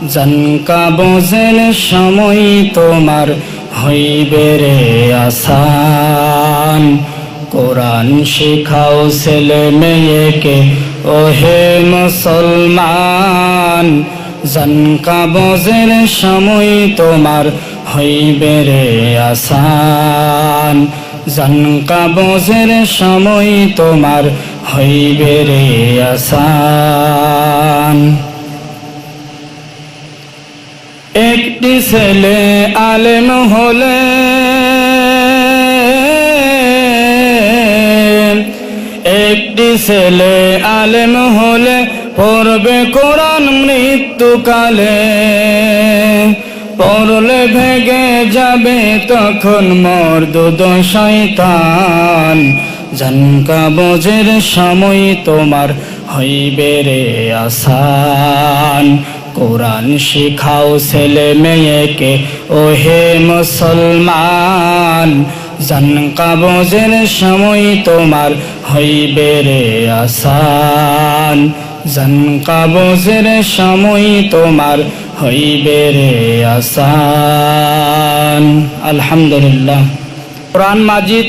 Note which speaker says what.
Speaker 1: জানকা বোঝের সময় তোমার হইবে রে আসান। কোরআন শিখাও ছেলে মেয়েকে ওহে মুসলমান, জানকা বোঝের সময় তোমার হইবে রে আসান। জানকা বোঝের সময় তোমার হইবে রে আসান। একটি ছেলে আলেম হলে একটি ছেলে আলেম হলে পড়বে কোরআন মৃত্যুকালে। পড়লে ভেগে যাবে তখন মরদুদ শয়তান, জানকা বোঝের সময় তোমার হইবে রে আসান। কোরআন শিখাও ছেলে মেয়েকে ওহে মুসলমান, জানকা বোঝের সময় তোমার হইবে রে আসান। জানকা বোঝের সময় তোমার হইবে রে আসান। আলহামদুলিল্লাহ। কোরআন মাজিদ